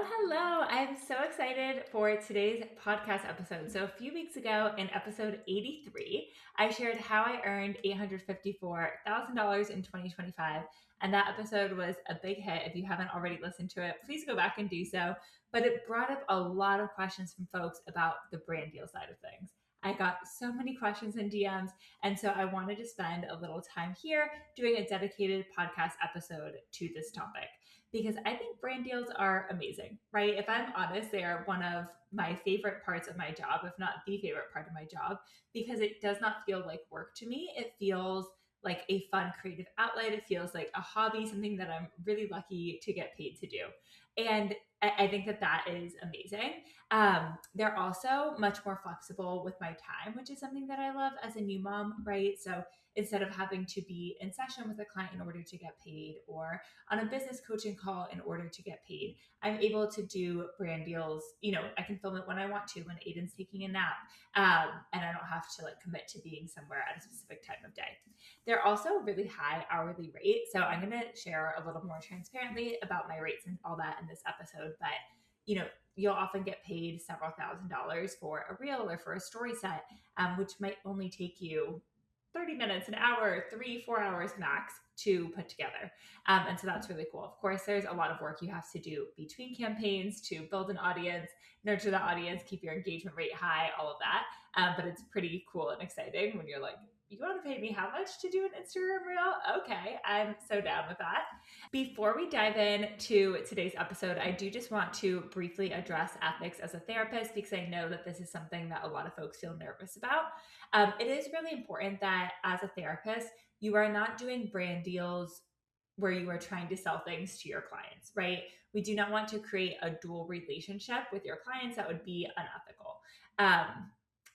Hello. I'm so excited for today's podcast episode. So, a few weeks ago in episode 83, I shared how I earned $854,000 in 2025. And that episode was a big hit. If you haven't already listened to it, please go back and do so. But it brought up a lot of questions from folks about the brand deal side of things. I got so many questions in DMs. And so I wanted to spend a little time here doing a dedicated podcast episode to this topic because I think brand deals are amazing, right? If I'm honest, they are one of my favorite parts of my job, if not the favorite part of my job, because it does not feel like work to me. It feels like a fun creative outlet. It feels like a hobby, something that I'm really lucky to get paid to do. And I think that that is amazing. They're also much more flexible with my time, which is something that I love as a new mom, right? So instead of having to be in session with a client in order to get paid or on a business coaching call in order to get paid, I'm able to do brand deals. I can film it when I want to, when Aiden's taking a nap, and I don't have to commit to being somewhere at a specific time of day. They're also really high hourly rate. So I'm going to share a little more transparently about my rates and all that in this episode. But, you'll often get paid several $1,000s for a reel or for a story set, which might only take you 30 minutes, an hour, 3, 4 hours max to put together. And so that's really cool. Of course, there's a lot of work you have to do between campaigns to build an audience, nurture the audience, keep your engagement rate high, all of that. But it's pretty cool and exciting when you're like, you want to pay me how much to do an Instagram reel? Okay, I'm so down with that. Before we dive into today's episode, I do just want to briefly address ethics as a therapist because I know that this is something that a lot of folks feel nervous about. It is really important that as a therapist, you are not doing brand deals where you are trying to sell things to your clients, right? We do not want to create a dual relationship with your clients. That would be unethical.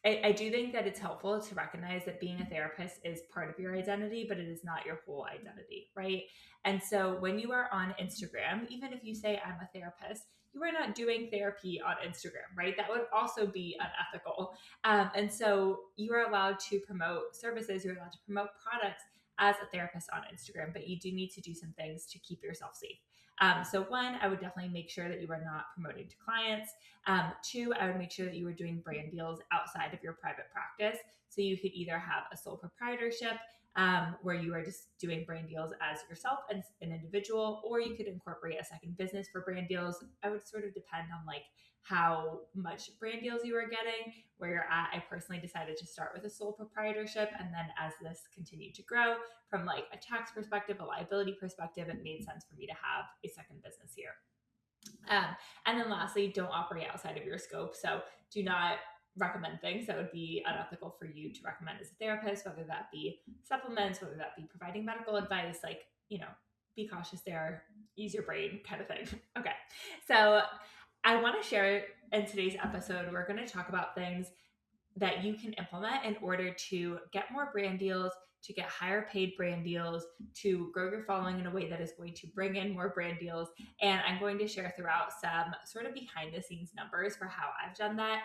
I do think that it's helpful to recognize that being a therapist is part of your identity, but it is not your whole identity, right? And so when you are on Instagram, even if you say I'm a therapist, you are not doing therapy on Instagram, right? That would also be unethical. And so you are allowed to promote services, you're allowed to promote products as a therapist on Instagram, but you do need to do some things to keep yourself safe. So one, I would definitely make sure that you are not promoting to clients. Two, I would make sure that you were doing brand deals outside of your private practice. So you could either have a sole proprietorship where you are just doing brand deals as yourself as an individual, or you could incorporate a second business for brand deals. I would sort of depend on how much brand deals you are getting, where you're at. I personally decided to start with a sole proprietorship, and then as this continued to grow from a tax perspective, a liability perspective, it made sense for me to have a second business here. And then lastly, don't operate outside of your scope. So do not recommend things that would be unethical for you to recommend as a therapist, whether that be supplements, whether that be providing medical advice, be cautious there, use your brain kind of thing. Okay. So I want to share in today's episode, we're going to talk about things that you can implement in order to get more brand deals, to get higher paid brand deals, to grow your following in a way that is going to bring in more brand deals. And I'm going to share throughout some sort of behind the scenes numbers for how I've done that,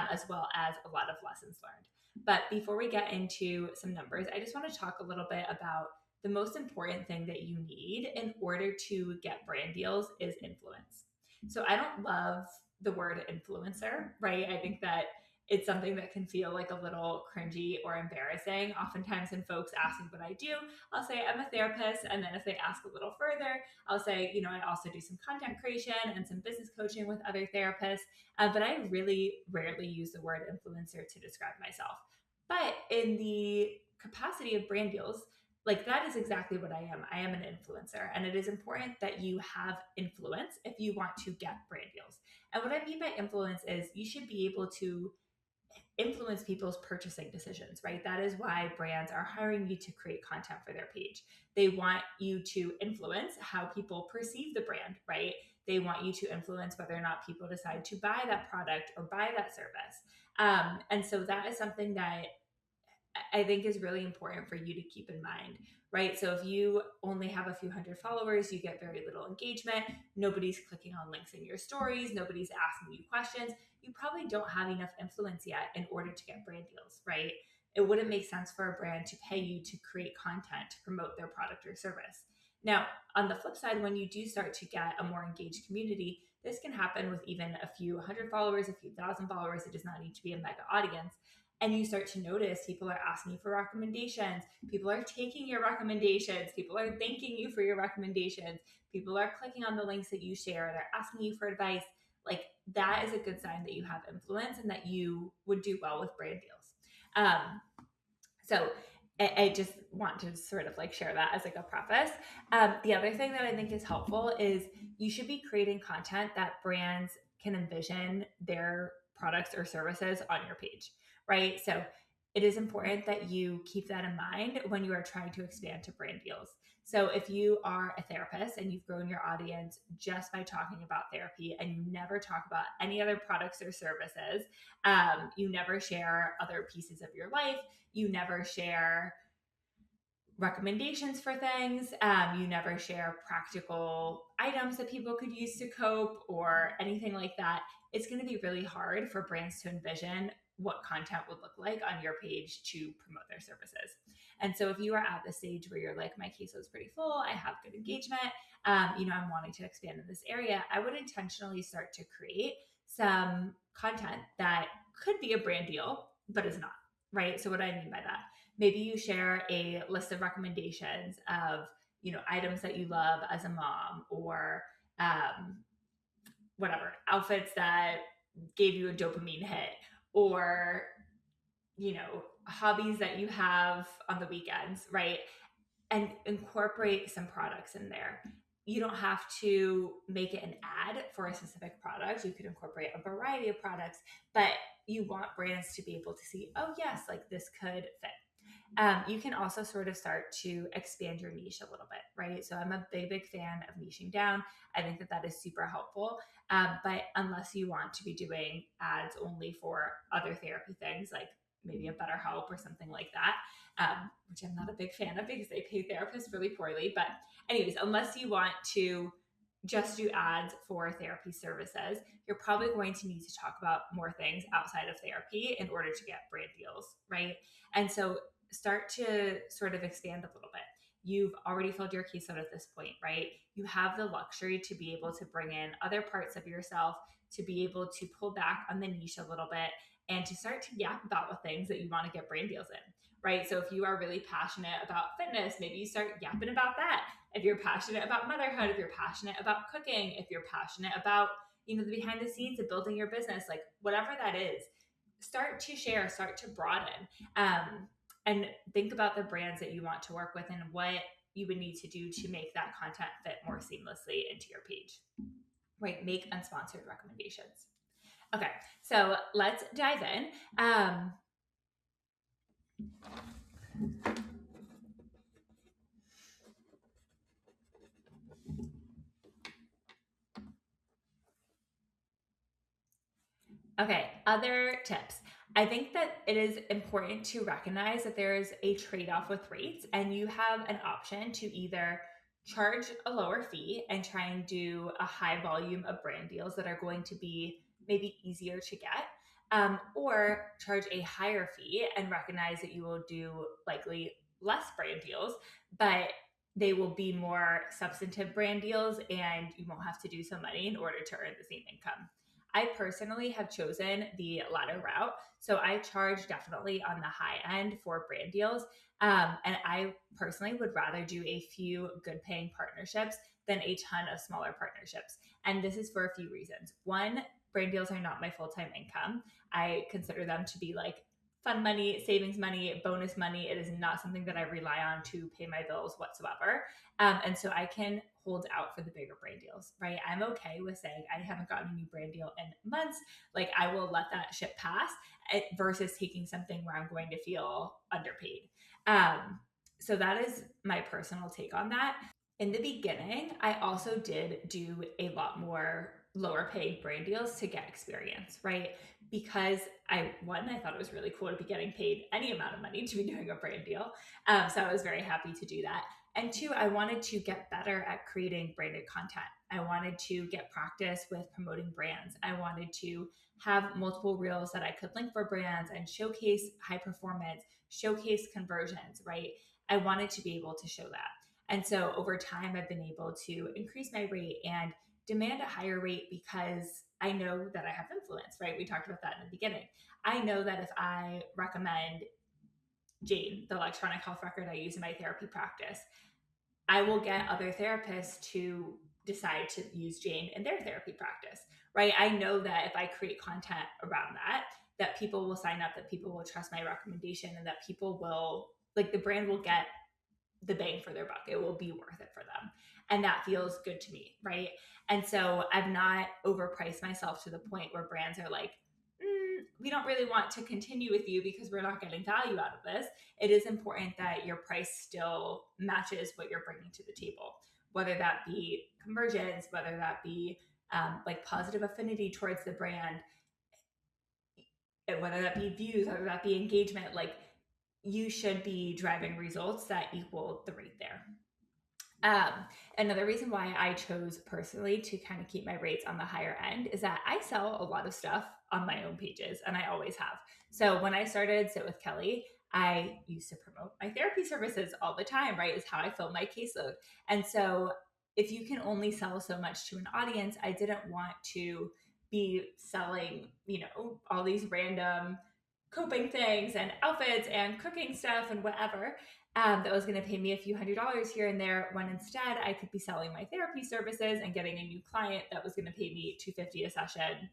as well as a lot of lessons learned. But before we get into some numbers, I just want to talk a little bit about the most important thing that you need in order to get brand deals is influence. So I don't love the word influencer, right? I think that it's something that can feel like a little cringy or embarrassing. Oftentimes, when folks ask me what I do, I'll say I'm a therapist. And then if they ask a little further, I'll say, I also do some content creation and some business coaching with other therapists. But I really rarely use the word influencer to describe myself. But in the capacity of brand deals, that is exactly what I am. I am an influencer. And it is important that you have influence if you want to get brand deals. And what I mean by influence is you should be able to influence people's purchasing decisions, right? That is why brands are hiring you to create content for their page. They want you to influence how people perceive the brand, right? They want you to influence whether or not people decide to buy that product or buy that service. And so that is something that I think is really important for you to keep in mind, right? So if you only have a few hundred followers, you get very little engagement, nobody's clicking on links in your stories, nobody's asking you questions, you probably don't have enough influence yet in order to get brand deals, right? It wouldn't make sense for a brand to pay you to create content to promote their product or service. Now, on the flip side, when you do start to get a more engaged community, This can happen with even a few hundred followers, a few thousand followers. It does not need to be a mega audience. And you start to notice people are asking you for recommendations. People are taking your recommendations. People are thanking you for your recommendations. People are clicking on the links that you share. They're asking you for advice. Like, that is a good sign that you have influence and that you would do well with brand deals. So I just want to sort of like share that as like a preface. The other thing that I think is helpful is you should be creating content that brands can envision their products or services on your page, right? So it is important that you keep that in mind when you are trying to expand to brand deals. So if you are a therapist and you've grown your audience just by talking about therapy and you never talk about any other products or services, you never share other pieces of your life, you never share recommendations for things, you never share practical items that people could use to cope or anything like that, it's going to be really hard for brands to envision what content would look like on your page to promote their services. And so if you are at the stage where you're like, my caseload is pretty full, I have good engagement, I'm wanting to expand in this area, I would intentionally start to create some content that could be a brand deal, but is not, right? So what do I mean by that? Maybe you share a list of recommendations of, items that you love as a mom, or whatever, outfits that gave you a dopamine hit, or, hobbies that you have on the weekends, right? And incorporate some products in there. You don't have to make it an ad for a specific product. You could incorporate a variety of products, but you want brands to be able to see, oh, yes, like this could fit. You can also sort of start to expand your niche a little bit, right? So I'm a big fan of niching down. I think that is super helpful. But unless you want to be doing ads only for other therapy things, like maybe a BetterHelp or something like that, which I'm not a big fan of because they pay therapists really poorly. But anyways, unless you want to just do ads for therapy services, you're probably going to need to talk about more things outside of therapy in order to get brand deals, right? And so start to sort of expand a little bit. You've already filled your caseload at this point, right? You have the luxury to be able to bring in other parts of yourself, to be able to pull back on the niche a little bit, and to start to yap about the things that you want to get brand deals in, right? So if you are really passionate about fitness, maybe you start yapping about that. If you're passionate about motherhood, if you're passionate about cooking, if you're passionate about, the behind the scenes of building your business, like whatever that is, start to share, start to broaden. And think about the brands that you want to work with and what you would need to do to make that content fit more seamlessly into your page, right? Make unsponsored recommendations. Okay, so let's dive in. Okay, other tips. I think that it is important to recognize that there is a trade-off with rates, and you have an option to either charge a lower fee and try and do a high volume of brand deals that are going to be maybe easier to get, or charge a higher fee and recognize that you will do likely less brand deals, but they will be more substantive brand deals and you won't have to do some money in order to earn the same income. I personally have chosen the latter route. So I charge definitely on the high end for brand deals. And I personally would rather do a few good paying partnerships than a ton of smaller partnerships. And this is for a few reasons. One, brand deals are not my full time income. I consider them to be like fun money, savings money, bonus money. It is not something that I rely on to pay my bills whatsoever. And so I can hold out for the bigger brand deals, right? I'm okay with saying I haven't gotten a new brand deal in months. Like I will let that ship pass versus taking something where I'm going to feel underpaid. So that is my personal take on that. In the beginning, I also did do a lot more lower paid brand deals to get experience, right? Because I thought it was really cool to be getting paid any amount of money to be doing a brand deal. So I was very happy to do that. And two, I wanted to get better at creating branded content. I wanted to get practice with promoting brands. I wanted to have multiple reels that I could link for brands and showcase high performance, showcase conversions, right? I wanted to be able to show that. And so over time, I've been able to increase my rate and demand a higher rate because I know that I have influence, right? We talked about that in the beginning. I know that if I recommend Jane, the electronic health record I use in my therapy practice, I will get other therapists to decide to use Jane in their therapy practice, right? I know that if I create content around that, that people will sign up, that people will trust my recommendation, and that people will, like, the brand will get the bang for their buck. It will be worth it for them. And that feels good to me, right? And so I've not overpriced myself to the point where brands are like, we don't really want to continue with you because we're not getting value out of this. It is important that your price still matches what you're bringing to the table, whether that be conversions, whether that be like positive affinity towards the brand, whether that be views, whether that be engagement. Like, you should be driving results that equal the rate there. Another reason why I chose personally to kind of keep my rates on the higher end is that I sell a lot of stuff on my own pages, and I always have. So when I started Sit with Kelly, I used to promote my therapy services all the time, right? Is how I fill my caseload. And so if you can only sell so much to an audience, I didn't want to be selling, all these random coping things and outfits and cooking stuff and whatever, that was going to pay me a few $100s here and there, when instead I could be selling my therapy services and getting a new client that was going to pay me $250 a session,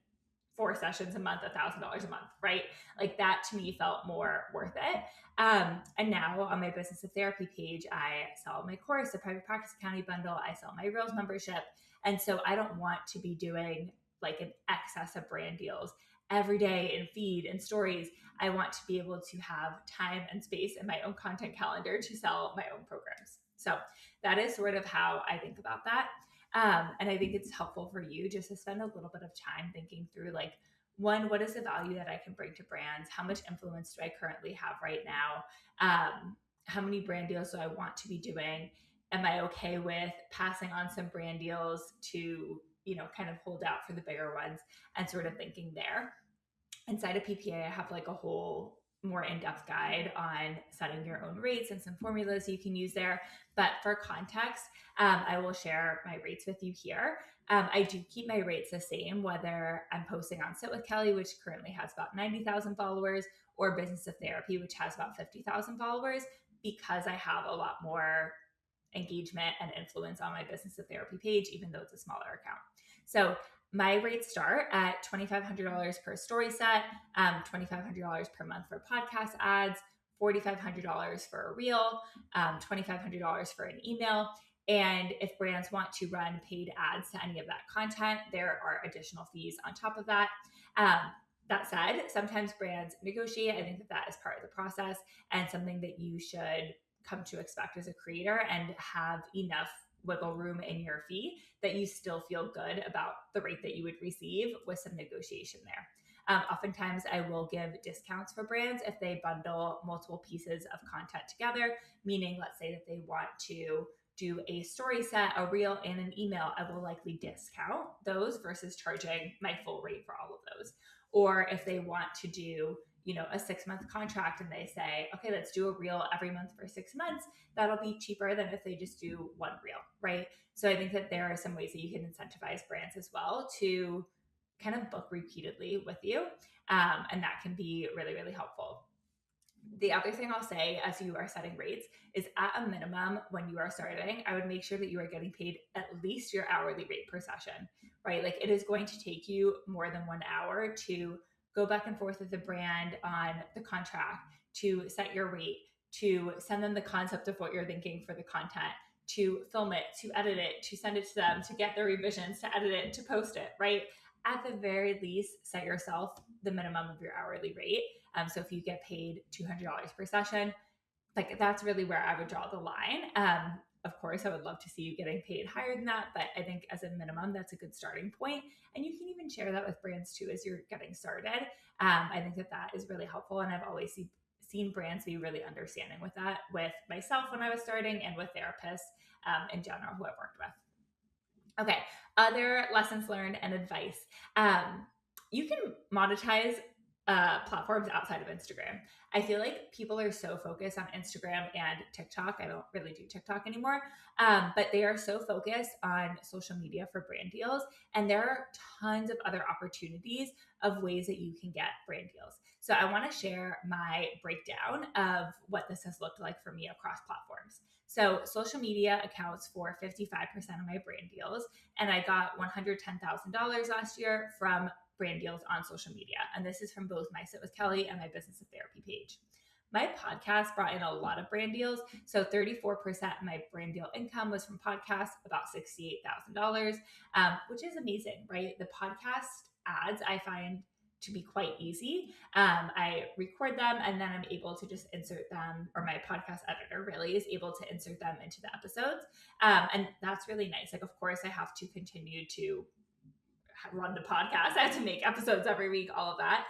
4 sessions a month, $1,000 a month, right? Like, that to me felt more worth it. And now on my Business of Therapy page, I sell my course, the Private Practice Accounting Bundle. I sell my Reels membership. And so I don't want to be doing like an excess of brand deals every day in feed and stories. I want to be able to have time and space in my own content calendar to sell my own programs. So that is sort of how I think about that. And I think it's helpful for you just to spend a little bit of time thinking through, like, one, what is the value that I can bring to brands? How much influence do I currently have right now? How many brand deals do I want to be doing? Am I okay with passing on some brand deals to, kind of hold out for the bigger ones, and sort of thinking there. Inside of PPA, I have like a whole more in-depth guide on setting your own rates and some formulas you can use there. But for context, I will share my rates with you here. I do keep my rates the same, whether I'm posting on Sit with Kelly, which currently has about 90,000 followers, or Business of Therapy, which has about 50,000 followers, because I have a lot more engagement and influence on my Business of Therapy page, even though it's a smaller account. So my rates start at $2,500 per story set, $2,500 per month for podcast ads, $4,500 for a reel, $2,500 for an email. And if brands want to run paid ads to any of that content, there are additional fees on top of that. That said, sometimes brands negotiate. I think that is part of the process, and something that you should come to expect as a creator, and have enough wiggle room in your fee that you still feel good about the rate that you would receive with some negotiation there. Oftentimes I will give discounts for brands if they bundle multiple pieces of content together, meaning let's say that they want to do a story set, a reel, and an email. I will likely discount those versus charging my full rate for all of those. Or if they want to do a 6-month contract and they say, okay, let's do a reel every month for 6 months, that'll be cheaper than if they just do one reel, right? So I think that there are some ways that you can incentivize brands as well to kind of book repeatedly with you. And that can be really, really helpful. The other thing I'll say as you are setting rates is, at a minimum, when you are starting, I would make sure that you are getting paid at least your hourly rate per session, right? Like, it is going to take you more than 1 hour to go back and forth with the brand on the contract, to set your rate, to send them the concept of what you're thinking for the content, to film it, to edit it, to send it to them, to get their revisions, to edit it, to post it, right? At the very least, set yourself the minimum of your hourly rate. So if you get paid $200 per session, like, that's really where I would draw the line. Of course, I would love to see you getting paid higher than that, but I think as a minimum, that's a good starting point. And you can even share that with brands too as you're getting started. I think that is really helpful. And I've always seen brands be really understanding with that, with myself when I was starting, and with therapists in general who I've worked with. Okay, other lessons learned and advice. You can monetize platforms outside of Instagram. I feel like people are so focused on Instagram and TikTok. I don't really do TikTok anymore, but they are so focused on social media for brand deals. And there are tons of other opportunities of ways that you can get brand deals. So I want to share my breakdown of what this has looked like for me across platforms. So social media accounts for 55% of my brand deals, and I got $110,000 last year from brand deals on social media. And this is from both my Sit with Kelly and my Business of Therapy page. My podcast brought in a lot of brand deals. So 34% of my brand deal income was from podcasts, about $68,000, which is amazing, right? The podcast ads I find to be quite easy. I record them and then I'm able to just insert them, or my podcast editor really is able to insert them into the episodes. And that's really nice. Like, of course, I have to continue to run the podcast. I have to make episodes every week, all of that.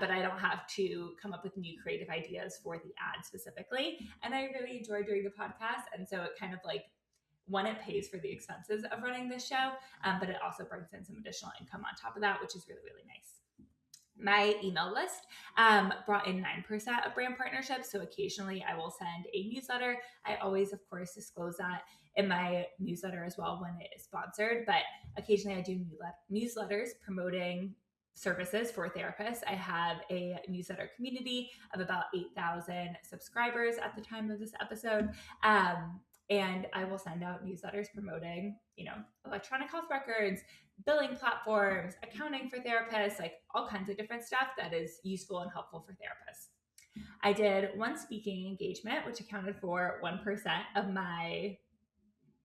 But I don't have to come up with new creative ideas for the ad specifically. And I really enjoy doing the podcast. And so it kind of like, one, it pays for the expenses of running this show, but it also brings in some additional income on top of that, which is really, really nice. My email list brought in 9% of brand partnerships. So occasionally I will send a newsletter. I always, of course, disclose that in my newsletter as well when it is sponsored. But occasionally I do newsletters promoting services for therapists. I have a newsletter community of about 8,000 subscribers at the time of this episode. And I will send out newsletters promoting, electronic health records, billing platforms, accounting for therapists, like all kinds of different stuff that is useful and helpful for therapists. I did one speaking engagement, which accounted for 1% of my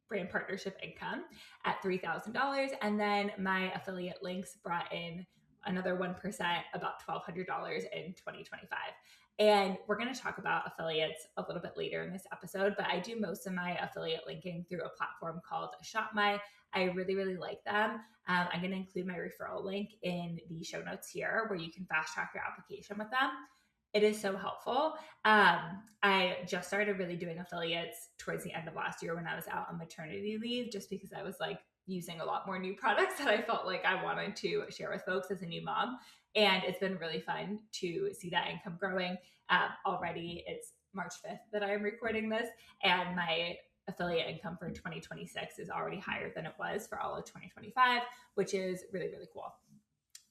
brand partnership income at $3,000. And then my affiliate links brought in another 1%, about $1,200 in 2025. And we're going to talk about affiliates a little bit later in this episode, but I do most of my affiliate linking through a platform called ShopMy. I really, really like them. I'm going to include my referral link in the show notes here where you can fast track your application with them. It is so helpful. I just started really doing affiliates towards the end of last year when I was out on maternity leave, just because I was like using a lot more new products that I felt like I wanted to share with folks as a new mom. And it's been really fun to see that income growing. Already it's March 5th that I am recording this, and my affiliate income for 2026 is already higher than it was for all of 2025, which is really, really cool.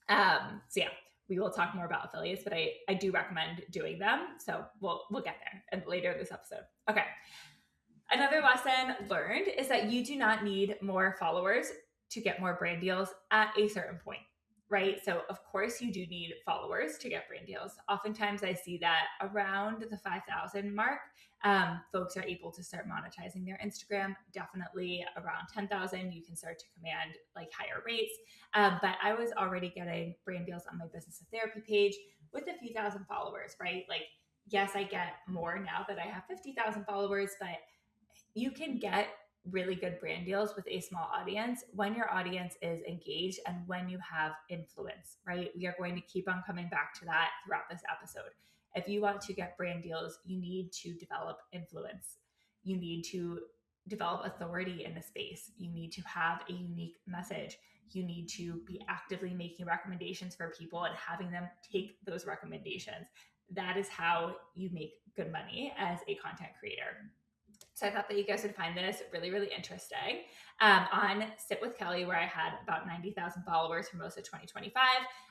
So yeah, we will talk more about affiliates, but I do recommend doing them. So we'll get there and later in this episode. Okay. Another lesson learned is that you do not need more followers to get more brand deals at a certain point, right? So of course you do need followers to get brand deals. Oftentimes I see that around the 5,000 mark, folks are able to start monetizing their Instagram. Definitely around 10,000, you can start to command like higher rates. But I was already getting brand deals on my Business of Therapy page with a few thousand followers, right? Like, yes, I get more now that I have 50,000 followers, but you can get really good brand deals with a small audience when your audience is engaged and when you have influence, right? We are going to keep on coming back to that throughout this episode. If you want to get brand deals, you need to develop influence. You need to develop authority in the space. You need to have a unique message. You need to be actively making recommendations for people and having them take those recommendations. That is how you make good money as a content creator. So I thought that you guys would find this really, really interesting. On Sit with Kelly, where I had about 90,000 followers for most of 2025,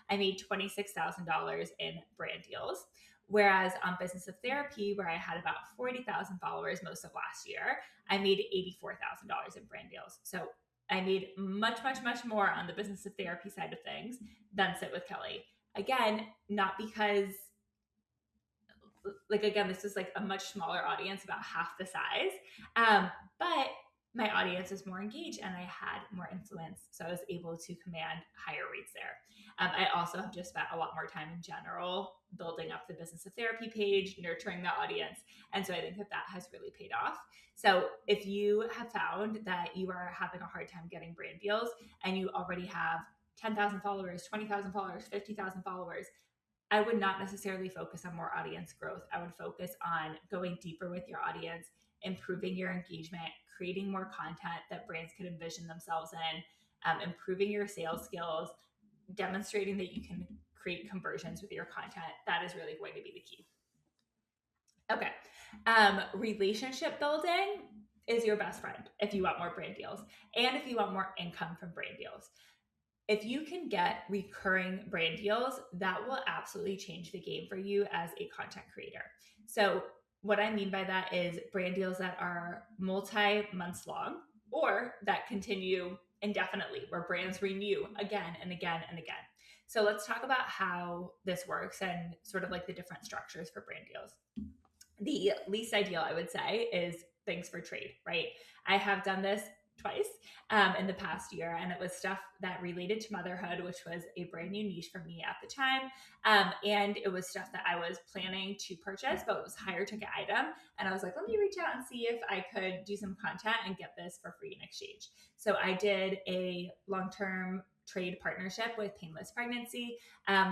I made $26,000 in brand deals. Whereas on Business of Therapy, where I had about 40,000 followers most of last year, I made $84,000 in brand deals. So I made much, much, much more on the Business of Therapy side of things than Sit with Kelly. Again, not because this is like a much smaller audience, about half the size. But my audience is more engaged and I had more influence. So I was able to command higher rates there. I also have just spent a lot more time in general building up the Business of Therapy page, nurturing the audience. And so I think that has really paid off. So if you have found that you are having a hard time getting brand deals and you already have 10,000 followers, 20,000 followers, 50,000 followers, I would not necessarily focus on more audience growth. I would focus on going deeper with your audience, improving your engagement, creating more content that brands could envision themselves in, improving your sales skills, demonstrating that you can create conversions with your content, that is really going to be the key. Okay. Relationship building is your best friend if you want more brand deals and if you want more income from brand deals. If you can get recurring brand deals, that will absolutely change the game for you as a content creator. So what I mean by that is brand deals that are multi-months long or that continue indefinitely, where brands renew again and again and again. So let's talk about how this works and sort of like the different structures for brand deals. The least ideal, I would say, is things for trade, right? I have done this twice in the past year, and it was stuff that related to motherhood, which was a brand new niche for me at the time. And it was stuff that I was planning to purchase, but it was higher ticket item. And I was like, let me reach out and see if I could do some content and get this for free in exchange. So I did a long-term trade partnership with Painless Pregnancy,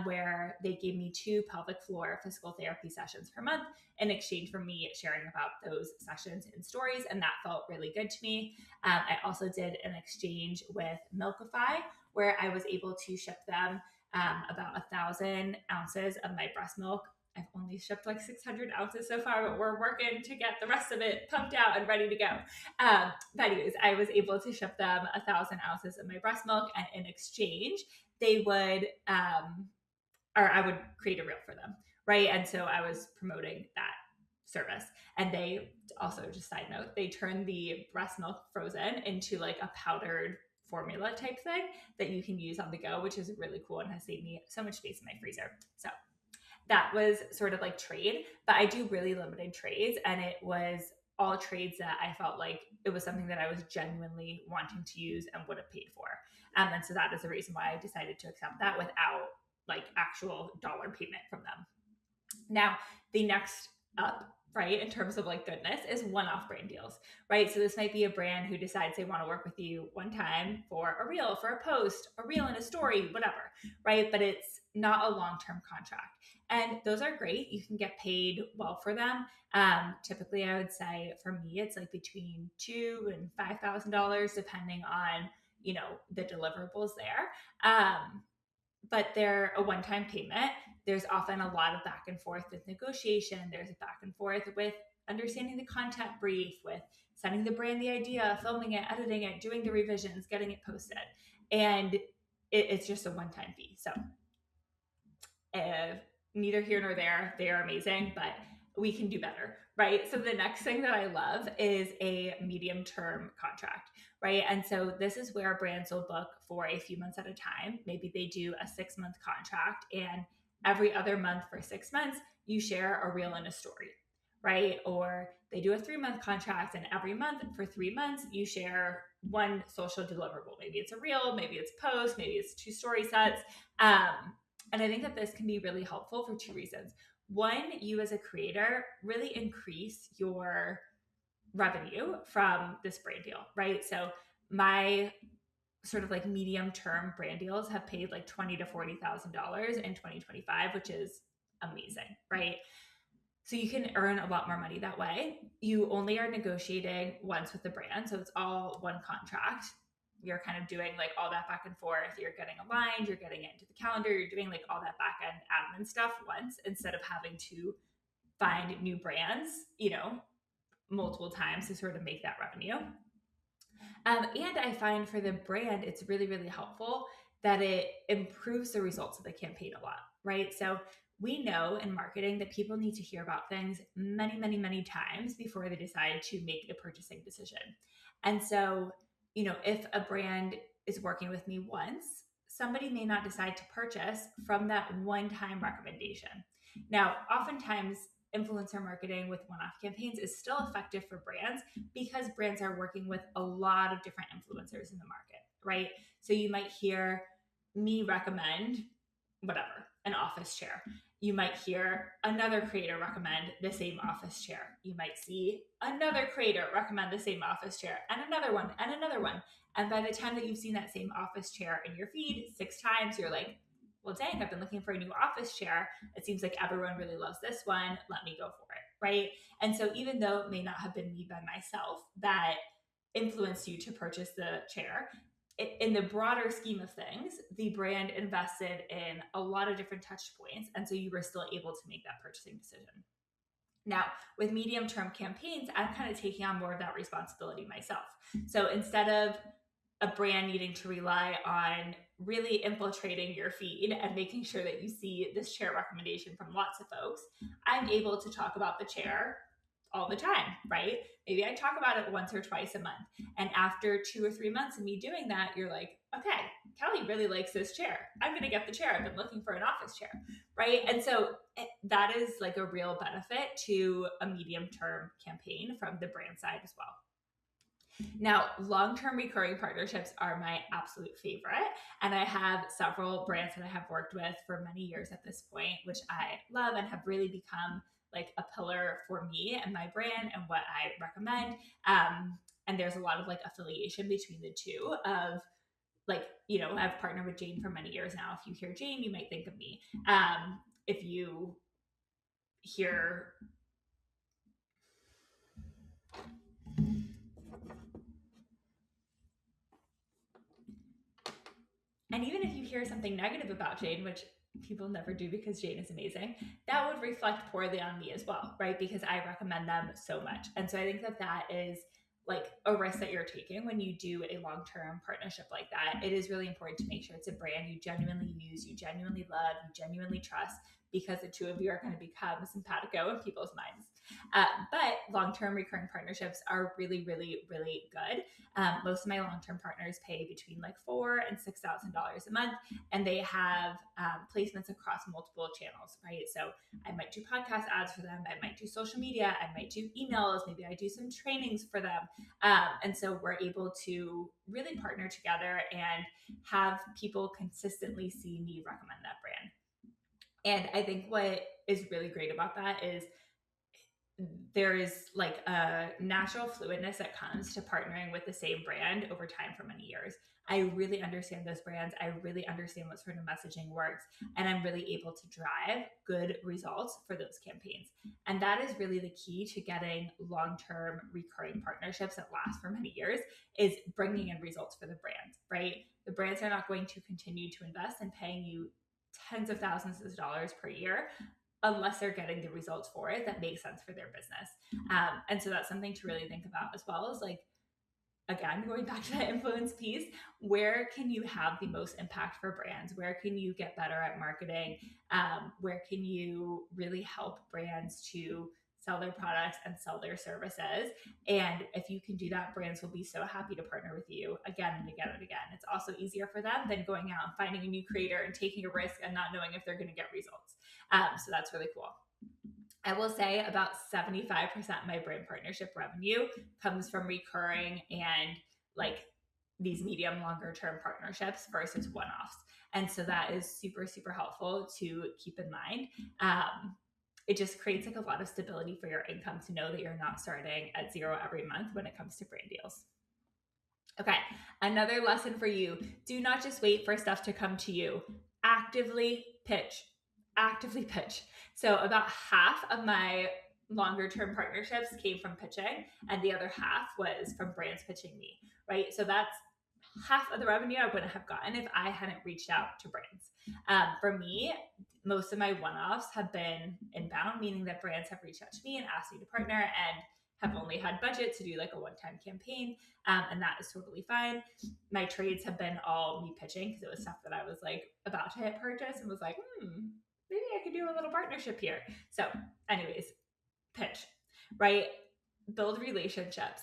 where they gave me 2 pelvic floor physical therapy sessions per month in exchange for me sharing about those sessions in stories. And that felt really good to me. I also did an exchange with Milkify, where I was able to ship them about 1,000 ounces of my breast milk. I've only shipped like 600 ounces so far, but we're working to get the rest of it pumped out and ready to go. But anyways, I was able to ship them 1,000 ounces of my breast milk, and in exchange, they would, or I would create a reel for them, right? And so I was promoting that service. And they also, just side note, they turned the breast milk frozen into like a powdered formula type thing that you can use on the go, which is really cool and has saved me so much space in my freezer. So that was sort of like trade, but I do really limited trades, and it was all trades that I felt like it was something that I was genuinely wanting to use and would have paid for. And so that is the reason why I decided to accept that without like actual dollar payment from them. Now, the next up, right, in terms of like goodness, is one-off brand deals, right? So this might be a brand who decides they want to work with you one time for a reel, for a post, a reel in a story, whatever, right? But it's not a long-term contract. And those are great. You can get paid well for them. Typically, I would say for me, it's like between $2,000 and $5,000, depending on, you know, the deliverables there. But they're a one-time payment. There's often a lot of back and forth with negotiation. There's a back and forth with understanding the content brief, with sending the brand the idea, filming it, editing it, doing the revisions, getting it posted. And it's just a one-time fee. So neither here nor there. They are amazing, but we can do better, right? So the next thing that I love is a medium-term contract, right? And so this is where brands will book for a few months at a time. Maybe they do a 6-month contract, and every other month for 6 months, you share a reel and a story, right? Or they do a 3-month contract, and every month for 3 months, you share one social deliverable. Maybe it's a reel, maybe it's post, maybe it's 2 story sets. And I think that this can be really helpful for 2 reasons. One, you as a creator really increase your revenue from this brand deal, right? So my sort of like medium term brand deals have paid like $20,000 to $40,000 in 2025, which is amazing, right? So you can earn a lot more money that way. You only are negotiating once with the brand, so it's all one contract. You're kind of doing like all that back and forth. You're getting aligned, you're getting it into the calendar, you're doing like all that back end admin stuff once instead of having to find new brands, you know, multiple times to sort of make that revenue. And I find for the brand, it's really, really helpful that it improves the results of the campaign a lot, right? So we know in marketing that people need to hear about things many, many, many times before they decide to make a purchasing decision. And so, you know, if a brand is working with me once, somebody may not decide to purchase from that one-time recommendation. Now, oftentimes, influencer marketing with one-off campaigns is still effective for brands because brands are working with a lot of different influencers in the market, right? So you might hear me recommend whatever, an office chair. You might hear another creator recommend the same office chair. You might see another creator recommend the same office chair, and another one, and another one. And by the time that you've seen that same office chair in your feed 6 times, you're like, well, dang, I've been looking for a new office chair. It seems like everyone really loves this one. Let me go for it, right? And so even though it may not have been me by myself that influenced you to purchase the chair, in the broader scheme of things, the brand invested in a lot of different touch points. And so you were still able to make that purchasing decision. Now, with medium-term campaigns, I'm kind of taking on more of that responsibility myself. So instead of a brand needing to rely on really infiltrating your feed and making sure that you see this chair recommendation from lots of folks, I'm able to talk about the chair all the time, right? Maybe I talk about it once or twice a month. And after 2 or 3 months of me doing that, you're like, okay, Kelly really likes this chair. I'm going to get the chair. I've been looking for an office chair, right? And so that is like a real benefit to a medium term campaign from the brand side as well. Now, long-term recurring partnerships are my absolute favorite. And I have several brands that I have worked with for many years at this point, which I love and have really become like a pillar for me and my brand and what I recommend. And there's a lot of like affiliation between the two of like, I've partnered with Jane for many years now. If you hear Jane, you might think of me. If you hear And even if you hear something negative about Jane, which people never do because Jane is amazing, that would reflect poorly on me as well, right? Because I recommend them so much. And so I think that is like a risk that you're taking when you do a long-term partnership like that. It is really important to make sure it's a brand you genuinely use, you genuinely love, you genuinely trust, because the two of you are going to become simpatico in people's minds. But long-term recurring partnerships are really, really, really good. Most of my long-term partners pay between like $4,000 and $6,000 a month, and they have placements across multiple channels, right? So I might do podcast ads for them, I might do social media, I might do emails, maybe I do some trainings for them. And so we're able to really partner together and have people consistently see me recommend that brand. And I think what is really great about that is there is like a natural fluidness that comes to partnering with the same brand over time for many years. I really understand those brands. I really understand what sort of messaging works. And I'm really able to drive good results for those campaigns. And that is really the key to getting long-term recurring partnerships that last for many years, is bringing in results for the brands, right? The brands are not going to continue to invest in paying you tens of thousands of dollars per year unless they're getting the results for it that make sense for their business. And so that's something to really think about, as well as like, again, going back to that influence piece, where can you have the most impact for brands? Where can you get better at marketing? Where can you really help brands to sell their products and sell their services? And if you can do that, brands will be so happy to partner with you again and again and again. It's also easier for them than going out and finding a new creator and taking a risk and not knowing if they're going to get results. So that's really cool. I will say about 75% of my brand partnership revenue comes from recurring and like these medium longer term partnerships versus one-offs. And so that is super, super helpful to keep in mind. It just creates like a lot of stability for your income to know that you're not starting at zero every month when it comes to brand deals. Okay, another lesson for you. Do not just wait for stuff to come to you. Actively pitch. Actively pitch. So about half of my longer term partnerships came from pitching, and the other half was from brands pitching me, right? So that's half of the revenue I wouldn't have gotten if I hadn't reached out to brands. For me, most of my one-offs have been inbound, meaning that brands have reached out to me and asked me to partner and have only had budget to do like a one-time campaign. And that is totally fine. My trades have been all me pitching because it was stuff that I was like about to hit purchase and was like, maybe I could do a little partnership here. So anyways, pitch, right? Build relationships.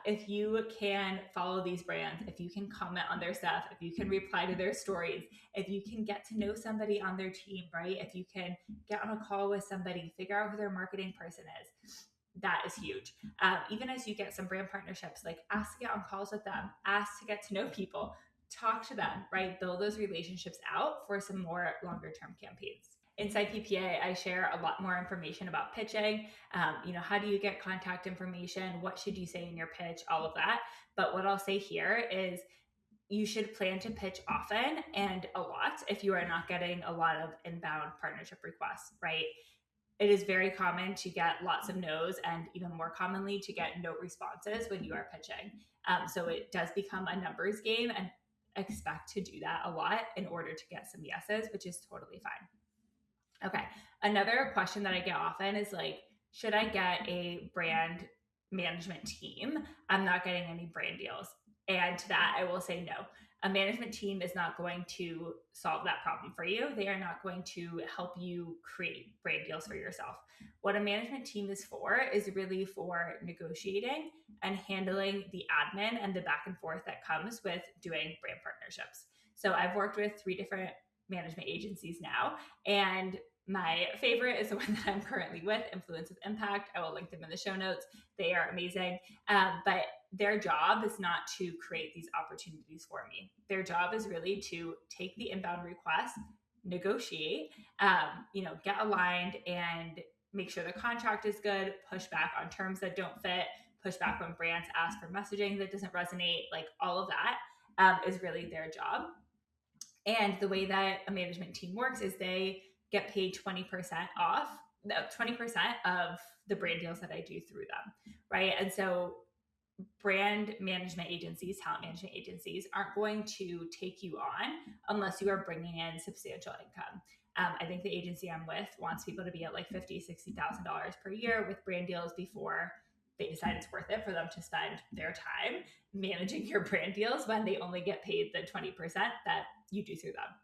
If you can follow these brands, if you can comment on their stuff, if you can reply to their stories, if you can get to know somebody on their team, right? If you can get on a call with somebody, figure out who their marketing person is, that is huge. Even as you get some brand partnerships, like ask to get on calls with them, ask to get to know people, talk to them, right? Build those relationships out for some more longer term campaigns. Inside PPA, I share a lot more information about pitching. How do you get contact information? What should you say in your pitch? All of that. But what I'll say here is you should plan to pitch often and a lot if you are not getting a lot of inbound partnership requests, right? it is very common to get lots of no's and even more commonly to get no responses when you are pitching. So it does become a numbers game, and expect to do that a lot in order to get some yeses, which is totally fine. Okay. Another question that I get often is like, should I get a brand management team? I'm not getting any brand deals. And to that, I will say no. A management team is not going to solve that problem for you. They are not going to help you create brand deals for yourself. What a management team is for is really for negotiating and handling the admin and the back and forth that comes with doing brand partnerships. So I've worked with 3 different management agencies now, and my favorite is the one that I'm currently with, Influence with Impact. I will link them in the show notes. They are amazing. But their job is not to create these opportunities for me. Their job is really to take the inbound request, negotiate, get aligned, and make sure the contract is good, push back on terms that don't fit, push back when brands ask for messaging that doesn't resonate. Like all of that is really their job. And the way that a management team works is they get paid 20% off, 20% of the brand deals that I do through them, right? And so brand management agencies, talent management agencies aren't going to take you on unless you are bringing in substantial income. I think the agency I'm with wants people to be at like $50,000, $60,000 per year with brand deals before they decide it's worth it for them to spend their time managing your brand deals when they only get paid the 20% that you do through them.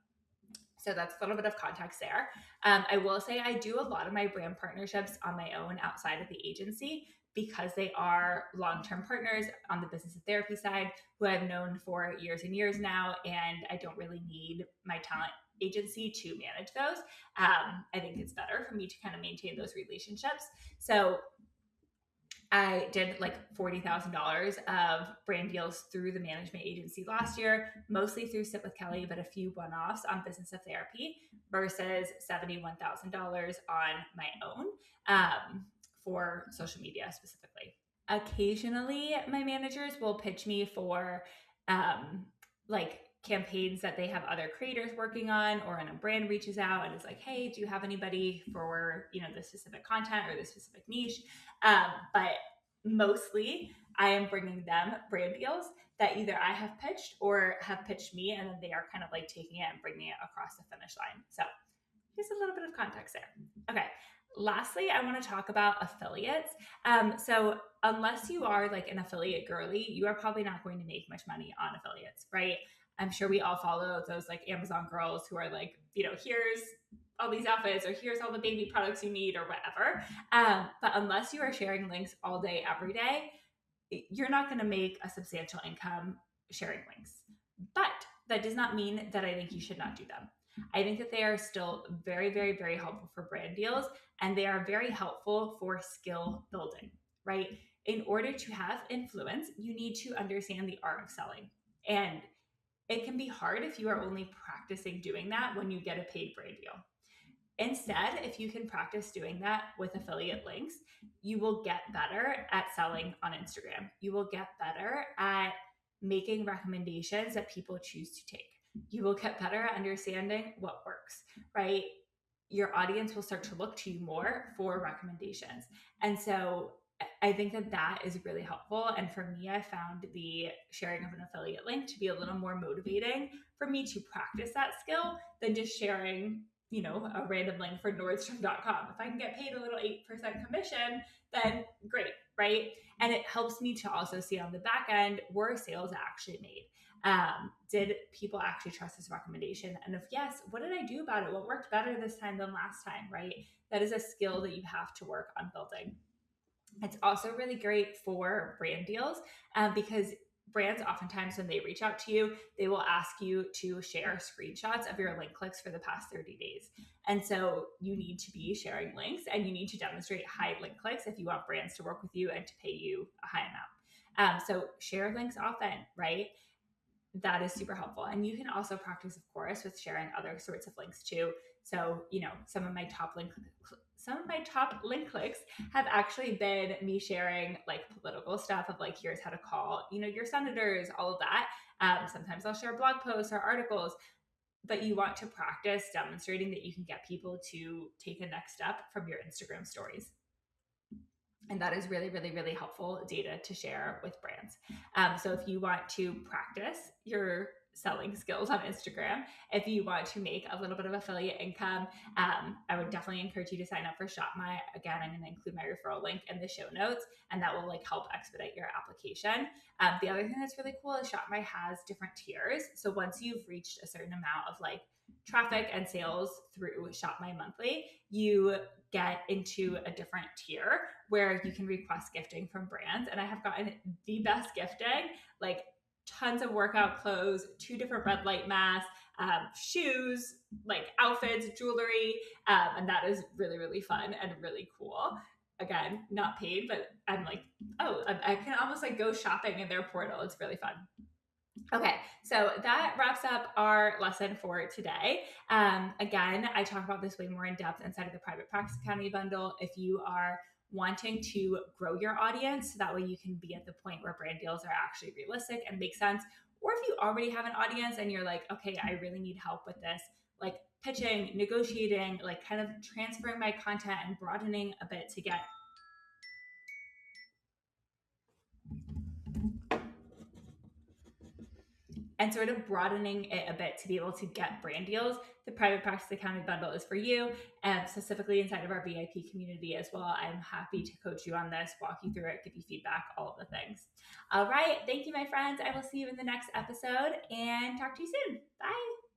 So that's a little bit of context there. I will say I do a lot of my brand partnerships on my own outside of the agency because they are long-term partners on the business and therapy side who I've known for years and years now, and I don't really need my talent agency to manage those. I think it's better for me to kind of maintain those relationships. So I did like $40,000 of brand deals through the management agency last year, mostly through Sit with Kelly, but a few one-offs on Business of Therapy versus $71,000 on my own for social media specifically. Occasionally, my managers will pitch me for like campaigns that they have other creators working on, or when a brand reaches out and is like, hey, do you have anybody for, this specific content or this specific niche? But mostly I am bringing them brand deals that either I have pitched or have pitched me, and then they are kind of like taking it and bringing it across the finish line. So just a little bit of context there. Okay. Lastly, I want to talk about affiliates. So unless you are like an affiliate girly, you are probably not going to make much money on affiliates, right? I'm sure we all follow those like Amazon girls who are like, here's all these outfits, or here's all the baby products you need, or whatever. But unless you are sharing links all day, every day, you're not going to make a substantial income sharing links. But that does not mean that I think you should not do them. I think that they are still very, very, very helpful for brand deals, and they are very helpful for skill building, right? In order to have influence, you need to understand the art of selling. And it can be hard if you are only practicing doing that when you get a paid brand deal. Instead, if you can practice doing that with affiliate links, you will get better at selling on Instagram. You will get better at making recommendations that people choose to take. You will get better at understanding what works, right? Your audience will start to look to you more for recommendations. And so I think that is really helpful. And for me, I found the sharing of an affiliate link to be a little more motivating for me to practice that skill than just sharing a random link for Nordstrom.com. If I can get paid a little 8% commission, then great, right? And it helps me to also see on the back end, were sales actually made? Did people actually trust this recommendation? And if yes, what did I do about it? What worked better this time than last time, right? That is a skill that you have to work on building. It's also really great for brand deals because brands oftentimes when they reach out to you, they will ask you to share screenshots of your link clicks for the past 30 days. And so you need to be sharing links, and you need to demonstrate high link clicks if you want brands to work with you and to pay you a high amount. So share links often, right? That is super helpful. And you can also practice, of course, with sharing other sorts of links too. So, some of my top link clicks have actually been me sharing like political stuff of like, here's how to call, your senators, all of that. Sometimes I'll share blog posts or articles. but you want to practice demonstrating that you can get people to take a next step from your Instagram stories. And that is really, really, really helpful data to share with brands. So if you want to practice your selling skills on Instagram, if you want to make a little bit of affiliate income, I would definitely encourage you to sign up for ShopMy. Again, I'm going to include my referral link in the show notes, and that will like help expedite your application. The other thing that's really cool is ShopMy has different tiers. So once you've reached a certain amount of like traffic and sales through ShopMy monthly, you get into a different tier where you can request gifting from brands. And I have gotten the best gifting, like tons of workout clothes, 2 different red light masks, shoes, like outfits, jewelry. And that is really, really fun and really cool. Again, not paid, but I'm like, oh, I can almost like go shopping in their portal. It's really fun. Okay, so that wraps up our lesson for today. Again, I talk about this way more in depth inside of the Private Practice Academy bundle. If you are wanting to grow your audience, so that way you can be at the point where brand deals are actually realistic and make sense, or if you already have an audience and you're like, okay, I really need help with this, like pitching, negotiating, like kind of transferring my content and broadening a bit to get and sort of broadening it a bit to be able to get brand deals, the Private Practice Academy bundle is for you, and specifically inside of our VIP community as well. I'm happy to coach you on this, walk you through it, give you feedback, all of the things. All right. Thank you, my friends. I will see you in the next episode and talk to you soon. Bye.